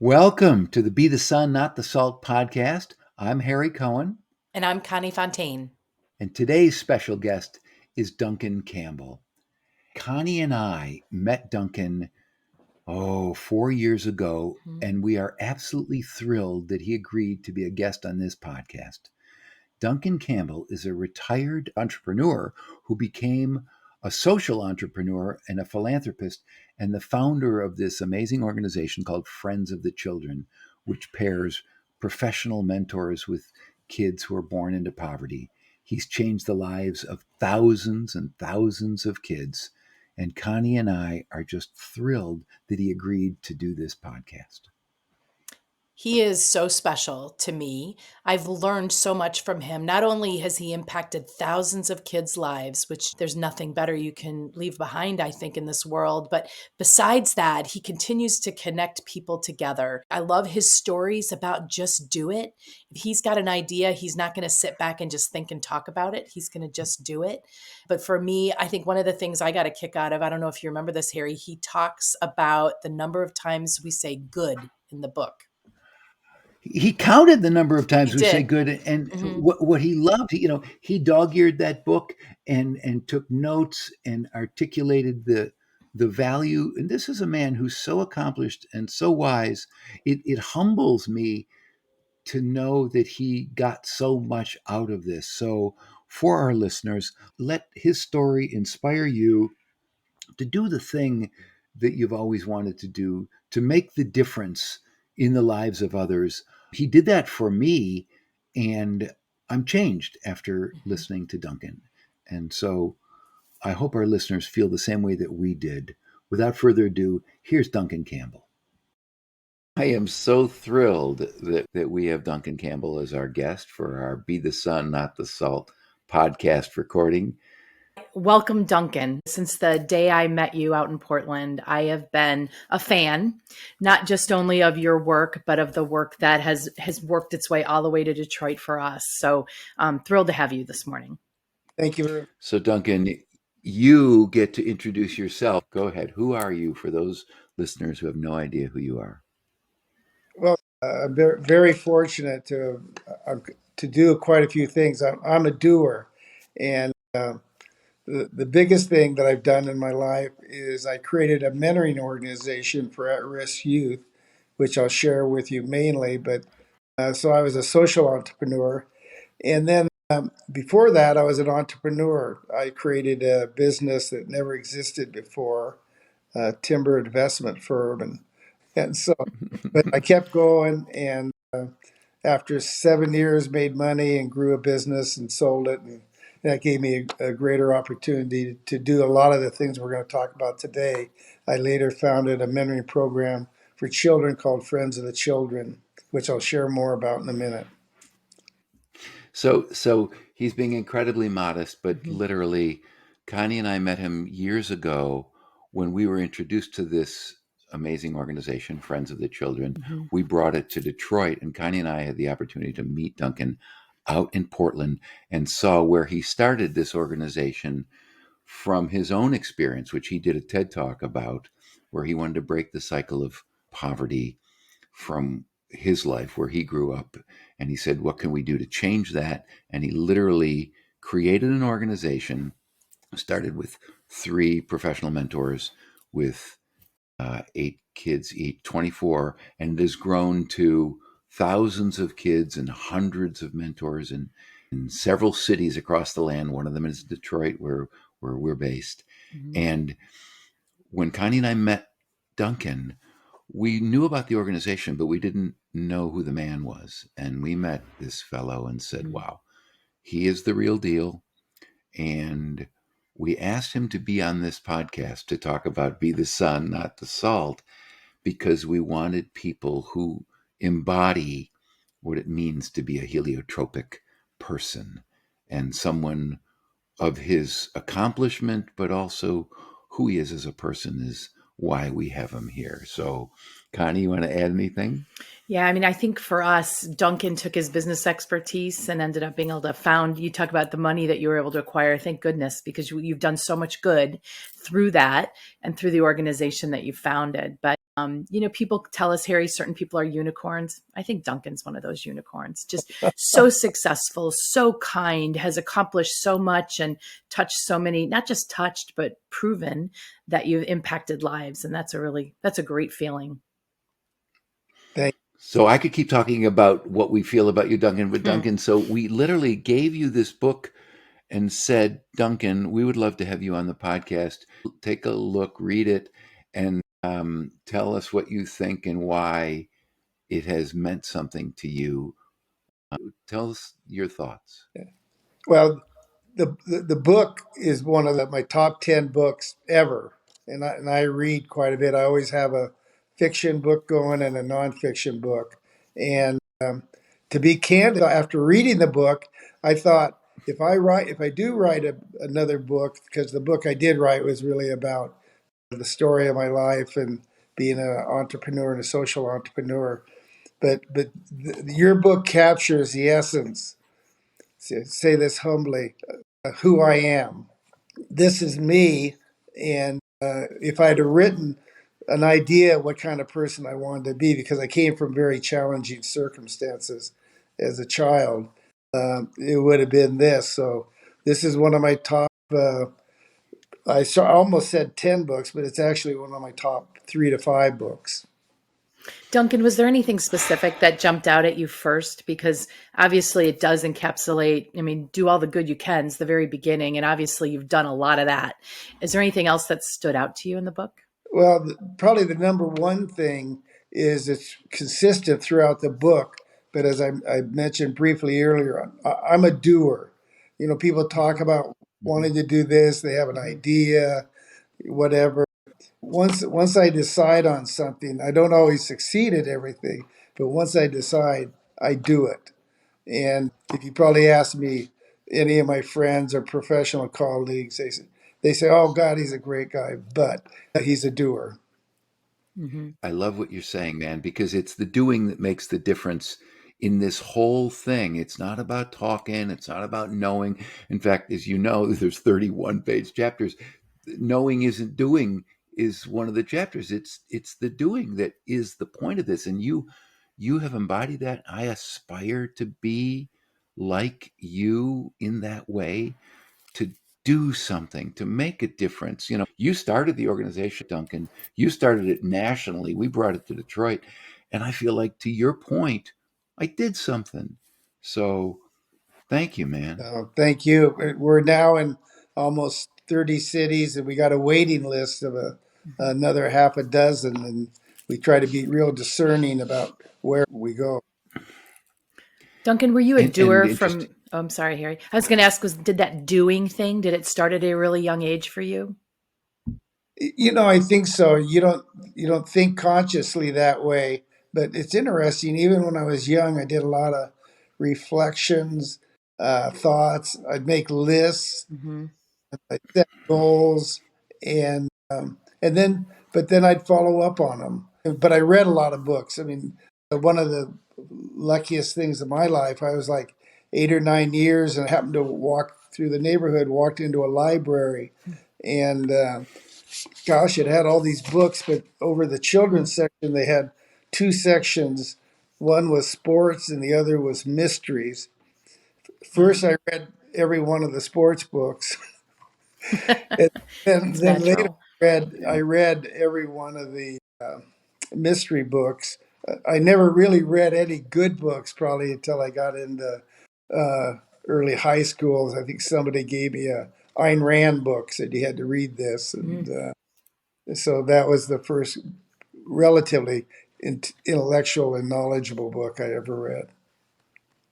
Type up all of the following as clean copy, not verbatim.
Welcome to the Be the Sun, Not the Salt podcast. I'm Harry Cohen, And I'm Connie Fontaine. and today's special guest is Duncan Campbell. Connie and I met Duncan, 4 years ago, and we are absolutely thrilled that he agreed to be a guest on this podcast. Duncan Campbell is a retired entrepreneur who became a social entrepreneur and a philanthropist and the founder of this amazing organization called Friends of the Children, which pairs professional mentors with kids who are born into poverty. He's changed the lives of thousands and thousands of kids. And Connie and I are just thrilled that he agreed to do this podcast. He is so special to me. I've learned so much from him. Not only has he impacted thousands of kids' lives, which there's nothing better you can leave behind, I think, in this world, but besides that, he continues to connect people together. I love his stories about just do it. If he's got an idea, he's not going to sit back and just think and talk about it. He's going to just do it. But for me, I think one of the things I got a kick out of, I don't know if you remember this, Harry, he talks about the number of times we say good in the book. He counted the number of times He we say did. good, and Mhm. what he loved, he dog-eared that book and took notes and articulated the value. And this is a man who's so accomplished and so wise. It humbles me to know that he got so much out of this. So for our listeners, let his story inspire you to do the thing that you've always wanted to do, to make the difference in the lives of others. He did that for me, and I'm changed after listening to Duncan. And so I hope our listeners feel the same way that we did. Without further ado, here's Duncan Campbell. I am so thrilled that we have Duncan Campbell as our guest for our Be the Sun, Not the Salt podcast recording. Welcome, Duncan. Since the day I met you out in Portland, I have been a fan, not just only of your work, but of the work that has worked its way all the way to Detroit for us. So I'm thrilled to have you this morning. Thank you very much. So, Duncan, you get to introduce yourself. Go ahead. Who are you for those listeners who have no idea who you are? Well, I'm very fortunate to do quite a few things. I'm a doer, and the biggest thing that I've done in my life is I created a mentoring organization for at-risk youth, which I'll share with you mainly. But so I was a social entrepreneur, and then before that, I was an entrepreneur. I created a business that never existed before, a timber investment firm, and so, but I kept going, and after 7 years, made money and grew a business and sold it, and that gave me a greater opportunity to do a lot of the things we're going to talk about today. I later founded a mentoring program for children called Friends of the Children, which I'll share more about in a minute. So he's being incredibly modest, but Mhm. literally, Connie and I met him years ago when we were introduced to this amazing organization, Friends of the Children. Mhm. We brought it to Detroit, and Connie and I had the opportunity to meet Duncan out in Portland and saw where he started this organization from his own experience, which he did a TED talk about, where he wanted to break the cycle of poverty from his life where he grew up. And he said, what can we do to change that? And he literally created an organization, started with 3 professional mentors with 8 kids each, 24, and it has grown to thousands of kids and hundreds of mentors in several cities across the land. One of them is Detroit, where we're based. Mhm. And when Connie and I met Duncan, we knew about the organization, but we didn't know who the man was. And we met this fellow and said, Mhm. wow, he is the real deal. And we asked him to be on this podcast to talk about Be the Sun, Not the Salt, because we wanted people who embody what it means to be a heliotropic person and someone of his accomplishment, but also who he is as a person is why we have him here. So, Connie, you want to add anything? Yeah, I mean, I think for us, Duncan took his business expertise and ended up being able to found, you talk about the money that you were able to acquire. Thank goodness, because you've done so much good through that and through the organization that you founded. But People tell us, Harry, certain people are unicorns. I think Duncan's one of those unicorns. Just so successful, so kind, has accomplished so much and touched so many, not just touched, but proven that you've impacted lives. And that's a great feeling. Thank So I could keep talking about what we feel about you, Duncan, but Hmm. Duncan, so we literally gave you this book and said, Duncan, we would love to have you on the podcast. Take a look, read it, and tell us what you think and why it has meant something to you. Tell us your thoughts. you. Well, the book is one of my top 10 books ever. And I read quite a bit. I always have a fiction book going and a nonfiction book. And to be candid, after reading the book, I thought if I do write another book, because the book I did write was really about the story of my life and being an entrepreneur and a social entrepreneur. But your book captures the essence. Say this humbly, who I am. This is me. And if I'd have written an idea what kind of person I wanted to be, because I came from very challenging circumstances as a child, it would have been this. So this is one of my top. I almost said 10 books, but it's actually one of my top 3 to 5 books. Duncan, was there anything specific that jumped out at you first? Because obviously it does encapsulate, do all the good you can is the very beginning. And obviously you've done a lot of that. Is there anything else that stood out to you in the book? Well, probably the number one thing is it's consistent throughout the book. But as I mentioned briefly earlier, I'm a doer. People talk about wanting to do this, they have an idea, whatever. Once I decide on something, I don't always succeed at everything, but once I decide, I do it. And if you probably ask me, any of my friends or professional colleagues, they say, "Oh God, he's a great guy," but he's a doer. Hmm. I love what you're saying, man, because it's the doing that makes the difference in this whole thing. It's not about talking, it's not about knowing. In fact, as you know, there's 31 page chapters. Knowing isn't doing is one of the chapters. It's the doing that is the point of this. And you have embodied that. I aspire to be like you in that way, to do something, to make a difference. You started the organization, Duncan. You started it nationally. We brought it to Detroit. And I feel like, to your point, I did something. So thank you, man. Thank you. We're now in almost 30 cities, and we got a waiting list of another half a dozen. And we try to be real discerning about where we go. Duncan, were you a And doer interesting. from, oh, I'm sorry, Harry. I was going to ask, did that doing thing, did it start at a really young age for you? I think so. You don't think consciously that way, but it's interesting. Even when I was young, I did a lot of reflections, thoughts. I'd make lists, Hmm. I'd set goals, but then I'd follow up on them. But I read a lot of books. One of the luckiest things of my life, I was like 8 or 9 years, and I happened to walk through the neighborhood, walked into a library, and gosh, it had all these books, but over the children's section, they had 2 sections. One was sports and the other was mysteries. First, I read every one of the sports books, and then, It's then later natural. I read every one of the mystery books. I never really read any good books probably until I got into uh, early high school. I think somebody gave me a Ayn Rand book, said you had to read this, and Mhm. so that was the first relatively intellectual and knowledgeable book I ever read.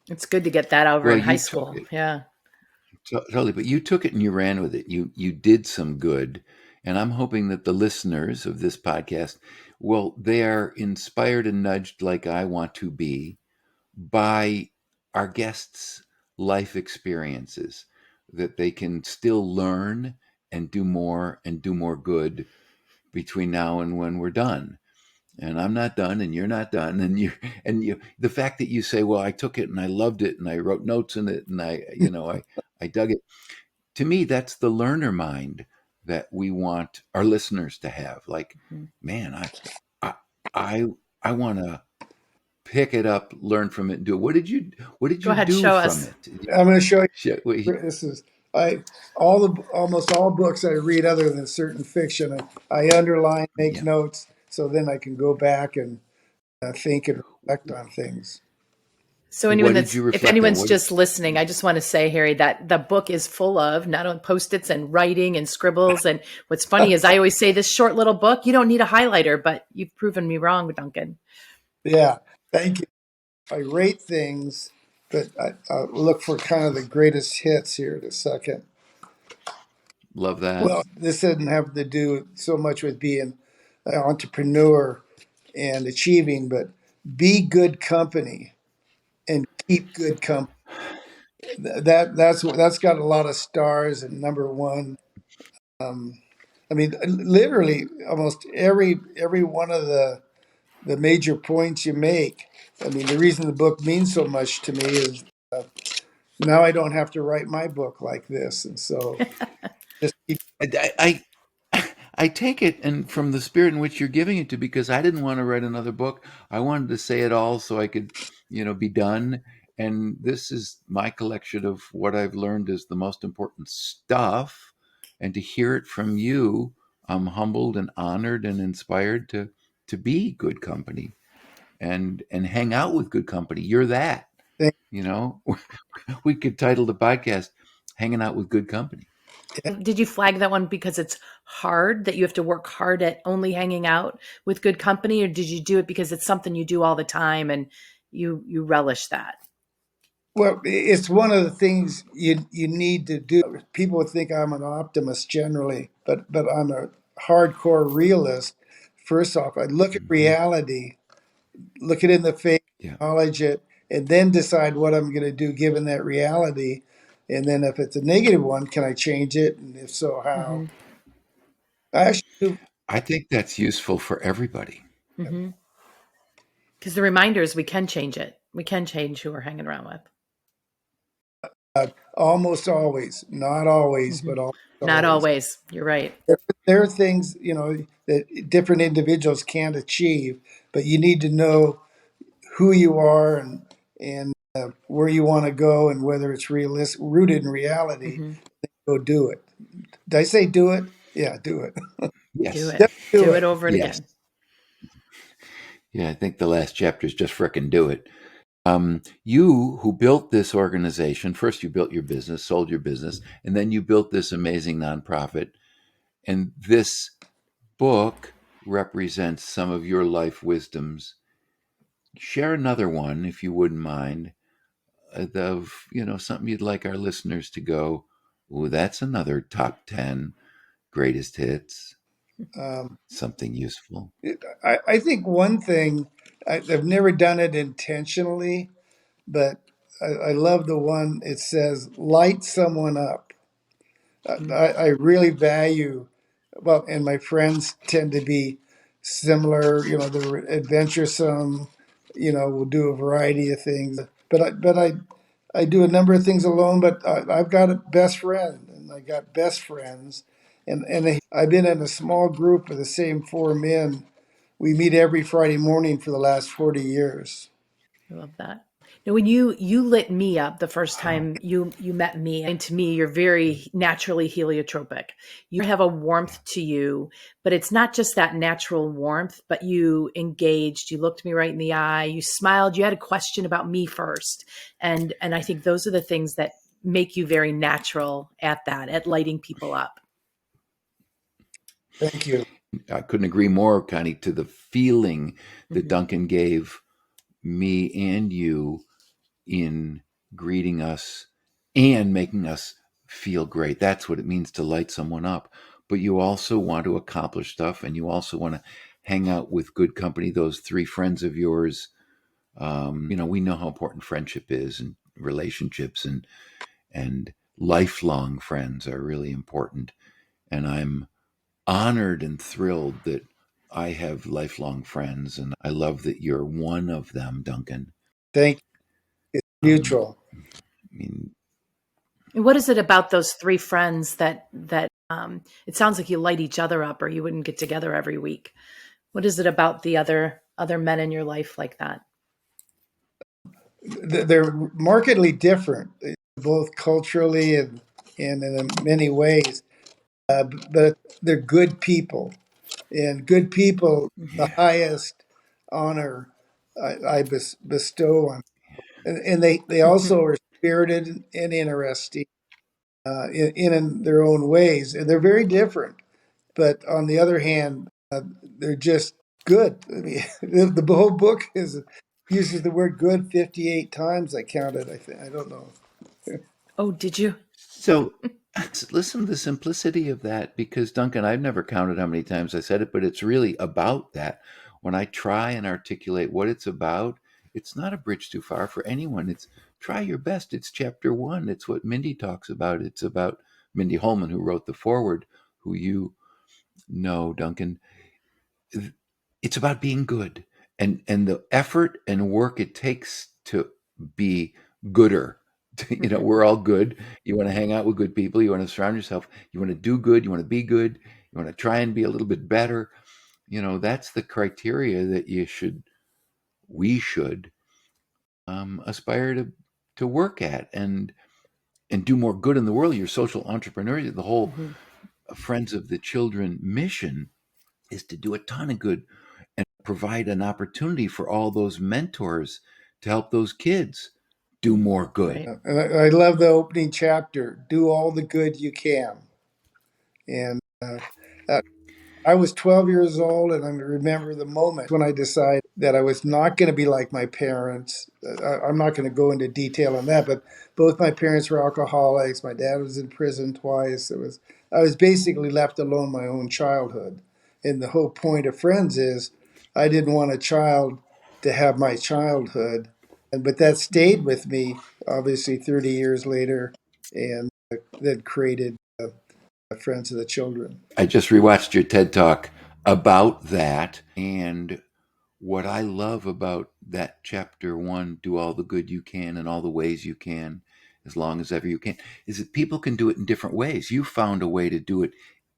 It's good to get that over Well, in high you took school. it. Yeah. Totally, but you took it and you ran with it. You did some good, and I'm hoping that the listeners of this podcast, well, they are inspired and nudged, like I want to be, by our guests' life experiences, that they can still learn and do more good between now and when we're done. And I'm not done, and you're not done, and the fact that you say, well, I took it and I loved it and I wrote notes in it and I dug it. To me, that's the learner mind that we want our listeners to have. Like, Mhm. man, I I want to pick it up, learn from it, and do it. What did Go you ahead, do show from us. it? I'm going to show Shit, you. This is I almost all books I read, other than certain fiction, I underline, make yeah. notes, so then I can go back and think and reflect on things. So What did you if reflect on? anyone's just listening, I just want to say, Harry, that the book is full of not only post-its and writing and scribbles. And what's funny is I always say this short little book, you don't need a highlighter, but you've proven me wrong, Duncan. Yeah, thank you. I rate things, but I'll look for kind of the greatest hits here in a second. Love that. Well, this doesn't have to do so much with being an entrepreneur and achieving, but be good company and keep good company. That's got a lot of stars and number one. Um, I mean, literally, almost every one of the major points you make. I mean, the reason the book means so much to me is now I don't have to write my book like this, and so just keep. I take it and from the spirit in which you're giving it to, because I didn't want to write another book. I wanted to say it all so I could, be done. And this is my collection of what I've learned is the most important stuff. And to hear it from you, I'm humbled and honored and inspired to be good company and hang out with good company. You're that, Think, you know. We could title the podcast "Hanging Out with Good Company." Did you flag that one because it's hard, that you have to work hard at only hanging out with good company, or did you do it because it's something you do all the time and you relish that? well, it's one of the things you need to do. People would think I'm an optimist generally, but I'm a hardcore realist. First off, I look at Hmm. reality, look it in the face, Yeah. acknowledge it, and then decide what I'm going to do given that reality. And then if it's a negative one, can I change it? And if so, how? Hmm. I actually do I think that's useful for everybody. Hmm. Because the reminder is we can change it. We can change who we're hanging around with. almost always, not always, Hmm. but almost Not always. always. You're right. There are things, that different individuals can't achieve, but you need to know who you are and where you want to go and whether it's realistic, rooted in reality. Hmm. Go do it. Did I say do it? Yeah, do it. Do Yes. it. Just do Do it it. over and Yes. again. Yeah, I think the last chapter is just frickin' do it. You who built this organization, first you built your business, sold your business, and then you built this amazing nonprofit. And this book represents some of your life wisdoms. Share another one, if you wouldn't mind, of, something you'd like our listeners to go, oh, that's another top 10 greatest hits, Um, something useful. I think one thing, I've never done it intentionally, but I love the one it says, light someone up. Mm-hmm. I really value, well, and my friends tend to be similar, they're adventuresome, we'll do a variety of things. I do a number of things alone, but I've got a best friend and I got best friends. And I've been in a small group of the same four men. We meet every Friday morning for the last 40 years. I love that. Now, when you lit me up the first Wow. time you met me, and to me, you're very naturally heliotropic. You have a warmth to you, but it's not just that natural warmth, but you engaged. You looked me right in the eye. You smiled. You had a question about me first, and I think those are the things that make you very natural at that, at lighting people up. Thank you. I couldn't agree more, Connie, to the feeling that Hmm. Duncan gave me and you in greeting us and making us feel great. That's what it means to light someone up. But you also want to accomplish stuff and you also want to hang out with good company. Those three friends of yours, we know how important friendship is and relationships and lifelong friends are really important. And I'm honored and thrilled that I have lifelong friends, and I love that you're one of them, Duncan. Thank you. It's Um, mutual. I mean, And what is it about those three friends it sounds like you light each other up, or you wouldn't get together every week? What is it about the other? other men in your life like that? They're markedly different, both culturally and in many ways, but they're good people. And good people, the Yeah. highest honor I bestow on. And they Mhm. also are spirited and interesting in their own ways. And they're very different. But on the other hand, they're just good. I mean, the whole book uses the word good 58 times. I counted. I think I don't know. Oh, did you? So listen to the simplicity of that because, Duncan, I've never counted how many times I said it, but it's really about that. When I try and articulate what it's about, it's not a bridge too far for anyone. It's try your best. It's chapter one. It's what Mindy talks about. It's about Mindy Holman, who wrote the foreword, who you know, Duncan. It's about being good and the effort and work it takes to be gooder. Mhm. We're all good. You want to hang out with good people. You want to surround yourself. You want to do good. You want to be good. You want to try and be a little bit better. That's the criteria that we should aspire to work at and do more good in the world. Your social entrepreneur, the whole Mhm. Friends of the Children mission is to do a ton of good and provide an opportunity for all those mentors to help those kids do more good. Right. And I love the opening chapter. Do all the good you can. And I was 12 years old, and I remember the moment when I decided that I was not going to be like my parents. I'm not going to go into detail on that, but both my parents were alcoholics. My dad was in prison twice. I was basically left alone my own childhood. And the whole point of Friends is I didn't want a child to have my childhood, but that stayed with me. Obviously, 30 years later, and that created Friends of the Children. I just rewatched your TED talk about that. And what I love about that chapter one, do all the good you can in all the ways you can, as long as ever you can, is that people can do it in different ways. You found a way to do it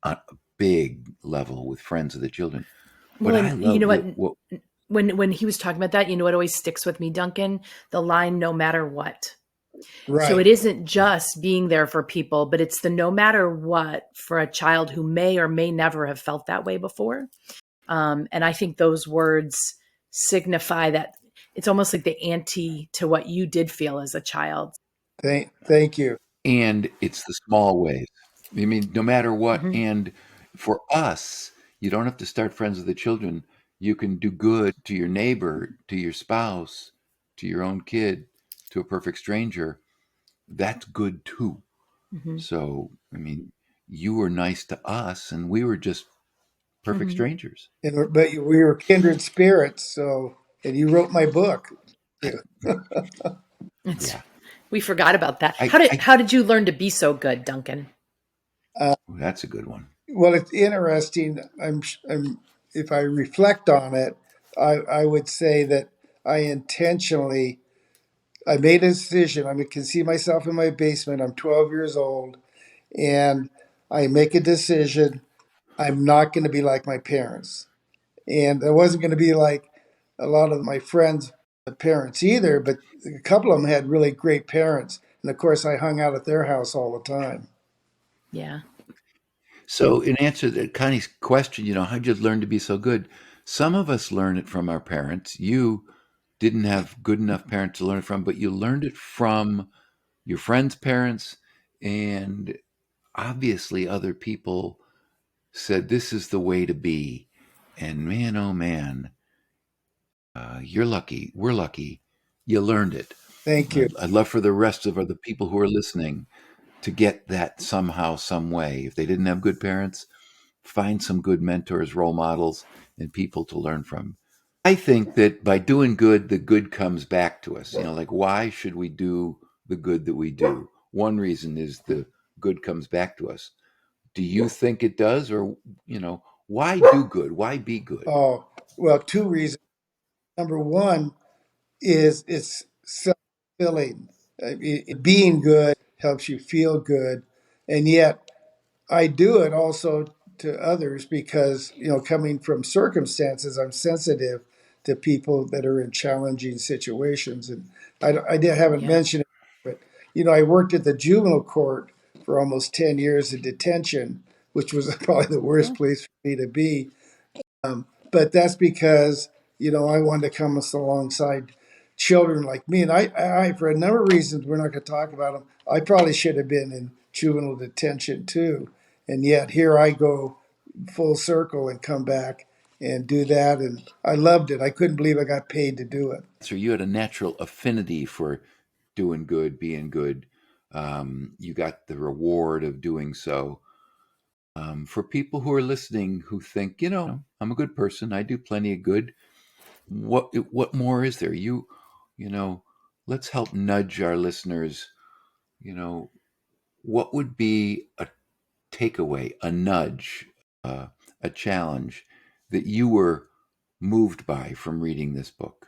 on a big level with Friends of the Children. But Well, I and you know love what? what When he was talking about that, you know what always sticks with me, Duncan? The line, no matter what. So Right. it isn't just being there for people, but it's the no matter what for a child who may or may never have felt that way before. And I think those words signify that it's almost like the ante to what you did feel as a child. Thank you. and it's the small ways. I mean, no matter what. Hmm. And for us, you don't have to start Friends of the Children. You can do good to your neighbor, to your spouse, to your own kid, to a perfect stranger. That's good too. Hmm. So, I mean, you were nice to us, and we were just perfect Hmm. strangers. But we were kindred spirits. So, and you wrote my book. It's Yeah, we forgot about that. I, I How did you learn to be so good, Duncan? Uh, that's a good one. well, it's interesting. I'm, if I reflect on it, I would say that I intentionally, I made a decision. I can see myself in my basement. I'm 12 years old, and I make a decision. I'm not going to be like my parents. And I wasn't going to be like a lot of my friends' parents either, but a couple of them had really great parents. And of course, I hung out at their house all the time. Yeah. So, in answer to Connie's question, how'd you learn to be so good? Some of us learn it from our parents. You didn't have good enough parents to learn it from, but you learned it from your friends' parents. And obviously, other people said, this is the way to be. And man, oh man, you're lucky. We're lucky. You learned it. Thank you. I'd love for the rest of the people who are listening to get that somehow, some way. If they didn't have good parents, find some good mentors, role models, and people to learn from. I think that by doing good, the good comes back to us. Like why should we do the good that we do? One reason is the good comes back to us. Do you think it does? Or, why do good? Why be good? Oh, well, two reasons. Number one is it's self-fulfilling. Being good helps you feel good. And yet I do it also to others because, coming from circumstances, I'm sensitive to people that are in challenging situations. And haven't Yeah. mentioned it, but I worked at the juvenile court for almost 10 years in detention, which was probably the worst Oh, place for me to be. But that's because I wanted to come alongside children like me, and I for a number of reasons we're not going to talk about them. I probably should have been in juvenile detention too, and yet here I go full circle and come back and do that, and I loved it. I couldn't believe I got paid to do it. So you had a natural affinity for doing good, being good. You got the reward of doing so. For people who are listening who think, I'm a good person, I do plenty of good. What more is there? You know, let's help nudge our listeners. You know, what would be a takeaway, a nudge, uh, a challenge that you were moved by from reading this book?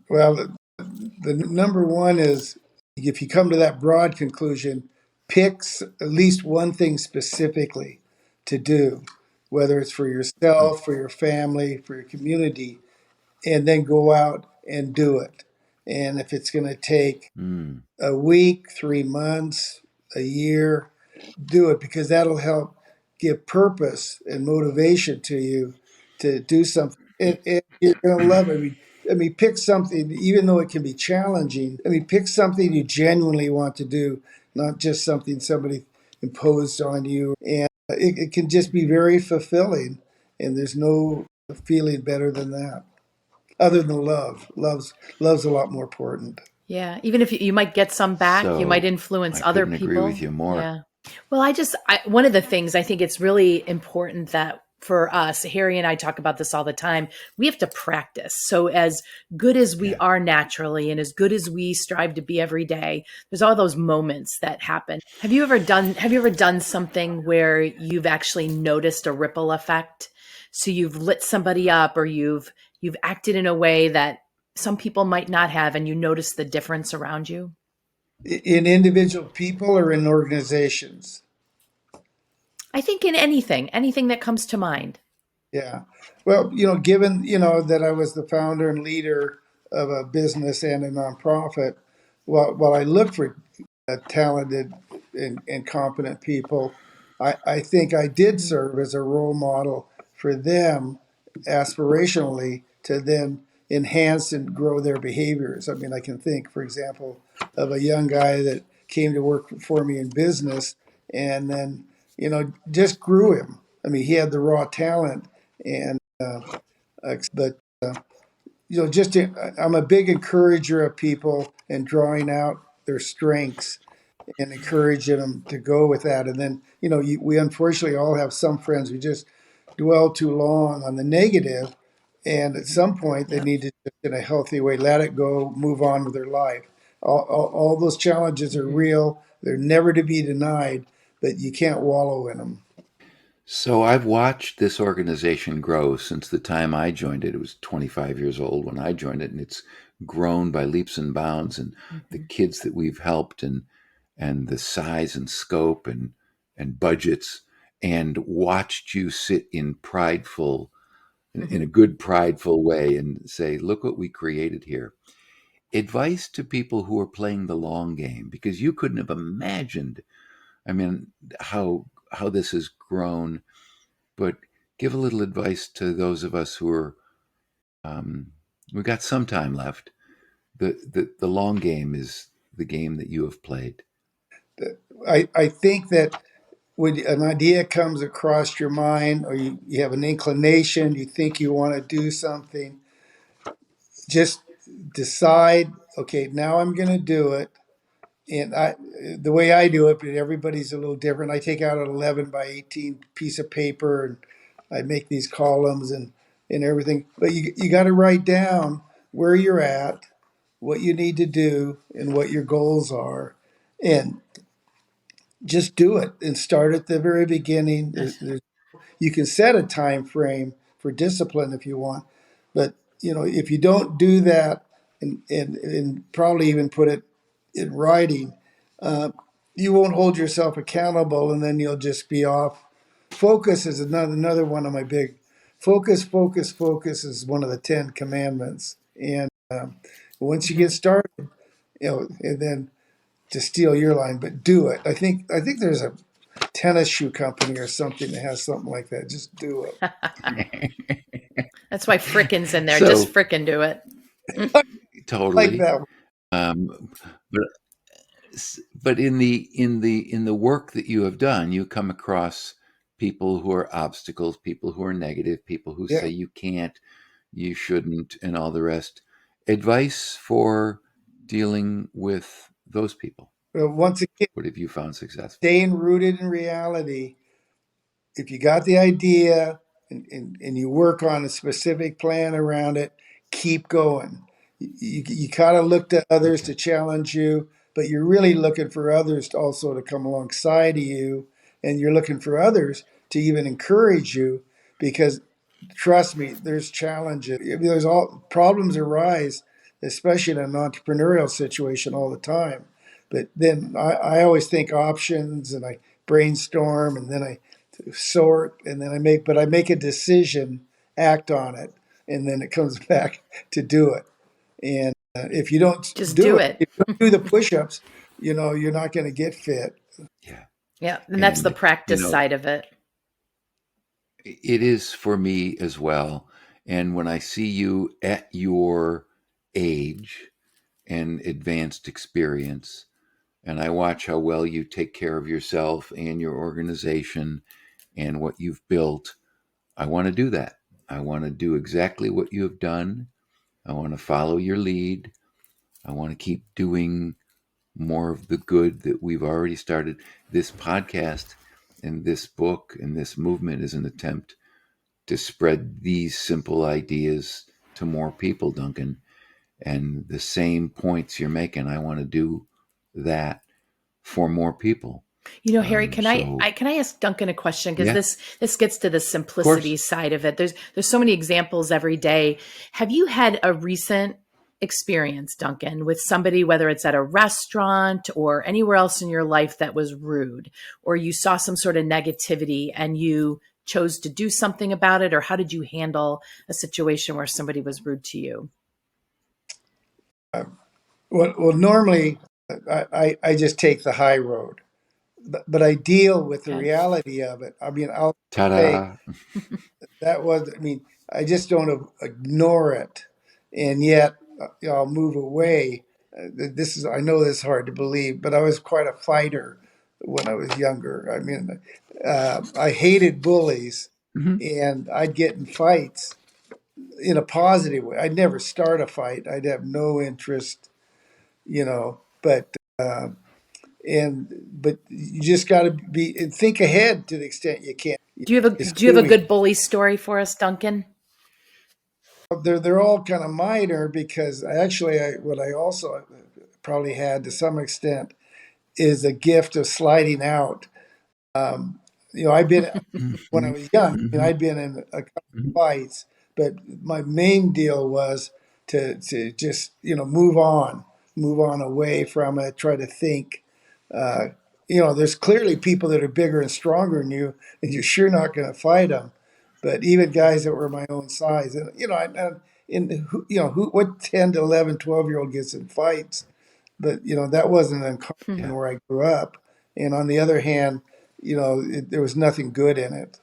Well, the number one is, if you come to that broad conclusion, pick at least one thing specifically to do, whether it's for yourself, for your family, for your community, and then go out and do it. And if it's going to take Mm. a week, 3 months, a year, do it, because that'll help give purpose and motivation to you to do something. And you're going to love it. Pick something, even though it can be challenging. Pick something you genuinely want to do, not just something somebody imposed on you. And it can just be very fulfilling. And there's no feeling better than that, other than love. Love's a lot more important. yeah. Even if you might get some back, you might So influence I other couldn't agree with people. you more. Yeah. Well, one of the things I think it's really important that for us, Harry and I talk about this all the time, we have to practice. So, as good as we Yeah. are naturally and as good as we strive to be every day, there's all those moments that happen. Have you ever done something where you've actually noticed a ripple effect? So you've lit somebody up, or you've acted in a way that some people might not have, and you notice the difference around you? In individual people or in organizations? I think in anything that comes to mind. Yeah. Well, given, that I was the founder and leader of a business and a nonprofit, while I look for talented and competent people, I think I did Mhm. serve as a role model for them aspirationally to then enhance and grow their behaviors. I can think, for example, of a young guy that came to work for me in business and then, just grew him. He had the raw talent and, but I'm a big encourager of people and drawing out their strengths and encouraging them to go with that. And then, we unfortunately all have some friends who just dwell too long on the negative, and at some point they Yep. need to, just in a healthy way, let it go, move on with their life. All those challenges are Mhm. real; they're never to be denied, but you can't wallow in them. So I've watched this organization grow since the time I joined it. It was 25 years old when I joined it, and it's grown by leaps and bounds. And the Mhm. kids that we've helped, and the size and scope and budgets, and watched you sit in prideful, in a Mhm. good prideful way, and say, "Look what we created here." Advice to people who are playing the long game, because you couldn't have imagined. I mean, how this has grown, but give a little advice to those of us who are we've got some time left. The long game is the game that you have played. I think that when an idea comes across your mind, or you have an inclination, you think you want to do something, just decide, okay, now I'm going to do it. And the way I do it, but everybody's a little different. I take out an 11 by 18 piece of paper and I make these columns and everything. But you got to write down where you're at, what you need to do, and what your goals are. And just do it and start at the very beginning. Nice. You can set a time frame for discipline if you want, but if you don't do that and probably even put it in writing, uh, you won't hold yourself accountable, and then you'll just be off. Focus is another one of my big focus, focus, focus is one of the 10 commandments. And once you Hmm. get started, and then to steal your line, but do it. I think there's a tennis shoe company or something that has something like that. Just do it. That's why frickin's in there. Just So frickin' do it. I like totally. that. Um, but but in the work that you have done, you come across people who are obstacles, people who are negative, people who Yeah. say you can't, you shouldn't, and all the rest. Advice for dealing with those people. Once again, What have you found successful? staying rooted in reality. If you got the idea and you work on a specific plan around it, keep going. You kind of look to others Okay. to challenge you, but you're really looking for others to also to come alongside of you, and you're looking for others to even encourage you because trust me, there's challenges. I mean, there's all problems arise, especially in an entrepreneurial situation all the time. But then I always think options and I brainstorm and then I sort and then I make a decision, act on it, and then it comes back to do it. And if you don't Just do do it, it. if you don't do the push-ups, you're not going to get fit. Yeah. Yeah. And that's the And, practice side of it. it is for me as well. And when I see you at your age and advanced experience, and I watch how well you take care of yourself and your organization and what you've built, I want to do that. I want to do exactly what you have done. I want to follow your lead. I want to keep doing more of the good that we've already started. This podcast and this book and this movement is an attempt to spread these simple ideas to more people, Duncan. And the same points you're making, I want to do that for more people. Harry, can I, So, I can I ask Duncan a question because yeah, this gets to the of course. simplicity side of it. There's so many examples every day. Have you had a recent experience, Duncan, with somebody, whether it's at a restaurant or anywhere else in your life that was rude, or you saw some sort of negativity and you chose to do something about it, or how did you handle a situation where somebody was rude to you? Well, normally I just take the high road, but I deal with the Okay. reality of it. I mean, I'll Ta say da. that was, I mean, I just don't ignore it. And yet I'll move away. I know this is hard to believe, but I was quite a fighter when I was younger. I mean, I hated bullies Mm-hmm. and I'd get in fights in a positive way. I'd never start a fight. I'd have no interest, but but you just got to be and think ahead to the extent you can. It's Do you have a doing. good bully story for us, Duncan? They're all kind of minor because what I also probably had to some extent is a gift of sliding out. Um, I've been when I Mm-hmm. was young. Mm-hmm. I'd been in a couple of fights, but my main deal was to just move on away from it. Try to think. Uh, there's clearly people that are bigger and stronger than you, and you're sure not going to fight them. But even guys that were my own size, and what 10 to 11, 12-year-old gets in fights, but that wasn't Hmm. uncommon where I grew up. And on the other hand, there was nothing good in it.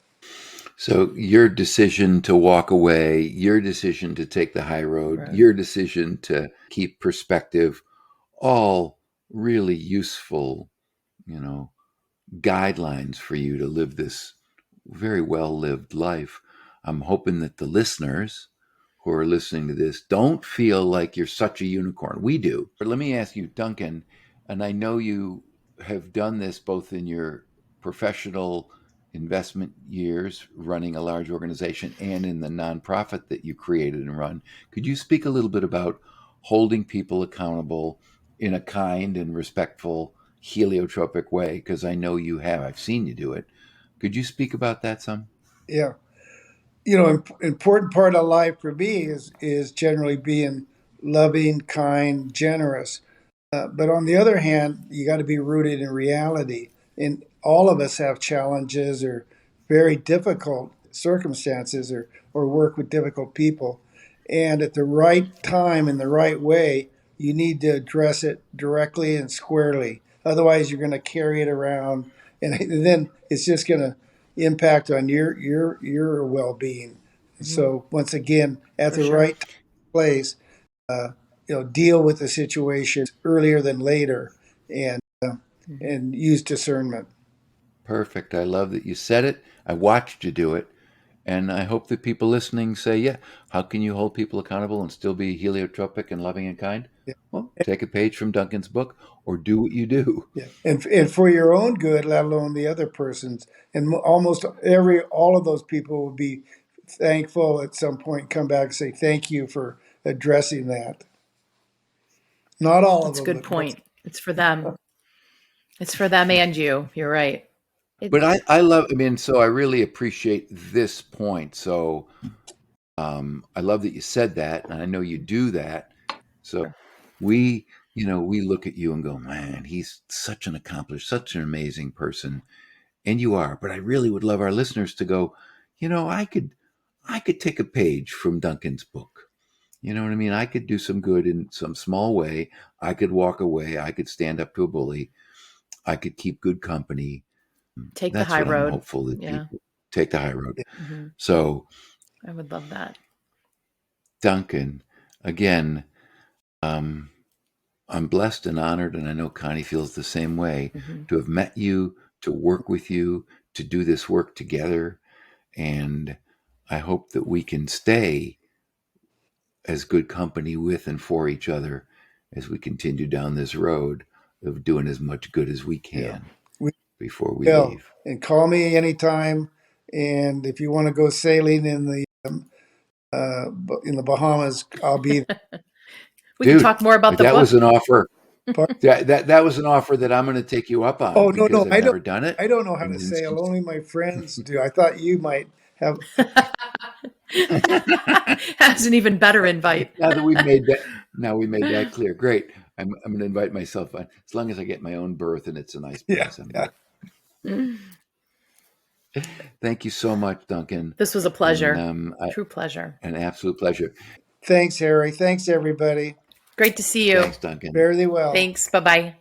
So, your decision to walk away, your decision to take the high road, Right. your decision to keep perspective, all really useful, you know, guidelines for you to live this very well lived life. I'm hoping that the listeners who are listening to this don't feel like you're such a unicorn. We do. But let me ask you, Duncan, and I know you have done this both in your professional investment years running a large organization and in the nonprofit that you created and run. Could you speak a little bit about holding people accountable in a kind and respectful heliotropic way? Because I know you have. I've seen you do it. Could you speak about that some? Yeah. Important part of life for me is generally being loving, kind, generous. But on the other hand, you got to be rooted in reality. And all of us have challenges or very difficult circumstances or work with difficult people. And at the right time, in the right way, you need to address it directly and squarely. Otherwise, you're going to carry it around, and then it's just going to impact on your well-being. So once again, at For the sure. right place, uh, deal with the situation earlier than later, and and use discernment. Perfect. I love that you said it. I watched you do it. And I hope that people listening say, yeah, how can you hold people accountable and still be heliotropic and loving and kind? Yeah. Well, take a page from Duncan's book or do what you do. Yeah, and for your own good, let alone the other person's, and almost all of those people will be thankful at some point. Come back and say thank you for addressing that. Not all of That's a them, good but most. point. It's for them. It's for them and you. You're right. But I love, I mean, so I really appreciate this point. So I love that you said that. And I know you do that. So we, we look at you and go, man, he's such an accomplished, such an amazing person. And you are. But I really would love our listeners to go, I could take a page from Duncan's book. You know what I mean? I could do some good in some small way. I could walk away. I could stand up to a bully. I could keep good company. Take the That's high what I'm road. hopeful that Yeah. people take the high road. Hmm. So, I would love that. Duncan, again, um, I'm blessed and honored, and I know Connie feels the same way Hmm. to have met you, to work with you, to do this work together. And I hope that we can stay as good company with and for each other as we continue down this road of doing as much good as we Yeah, can we before we will. leave. And call me anytime. And if you want to go sailing in the Bahamas, I'll be We can Dude, talk more about the that was book. an offer. there. That was an offer that I'm going to take you up on Oh no, because no, I've never done it. I don't know how to And sail. Only my friends do. I thought you might have. That's an even better invite. now that we made that, now we made that clear. Great. I'm going to invite myself on as long as I get my own berth and it's a nice Yeah, place. I'm yeah. good. Thank you so much, Duncan, This was a and pleasure. True pleasure. an absolute pleasure. Thanks, Harry. Thanks, everybody. Great to see you. Thanks, Duncan. Fare thee well. Thanks. Bye bye.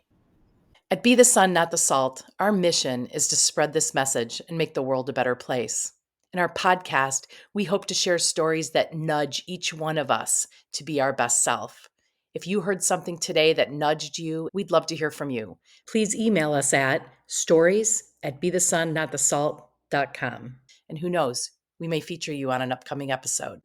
At Be the Sun, Not the Salt, our mission is to spread this message and make the world a better place. In our podcast, we hope to share stories that nudge each one of us to be our best self. If you heard something today that nudged you, we'd love to hear from you. Please email us at stories@bethesunnotthesalt.com. And who knows, we may feature you on an upcoming episode.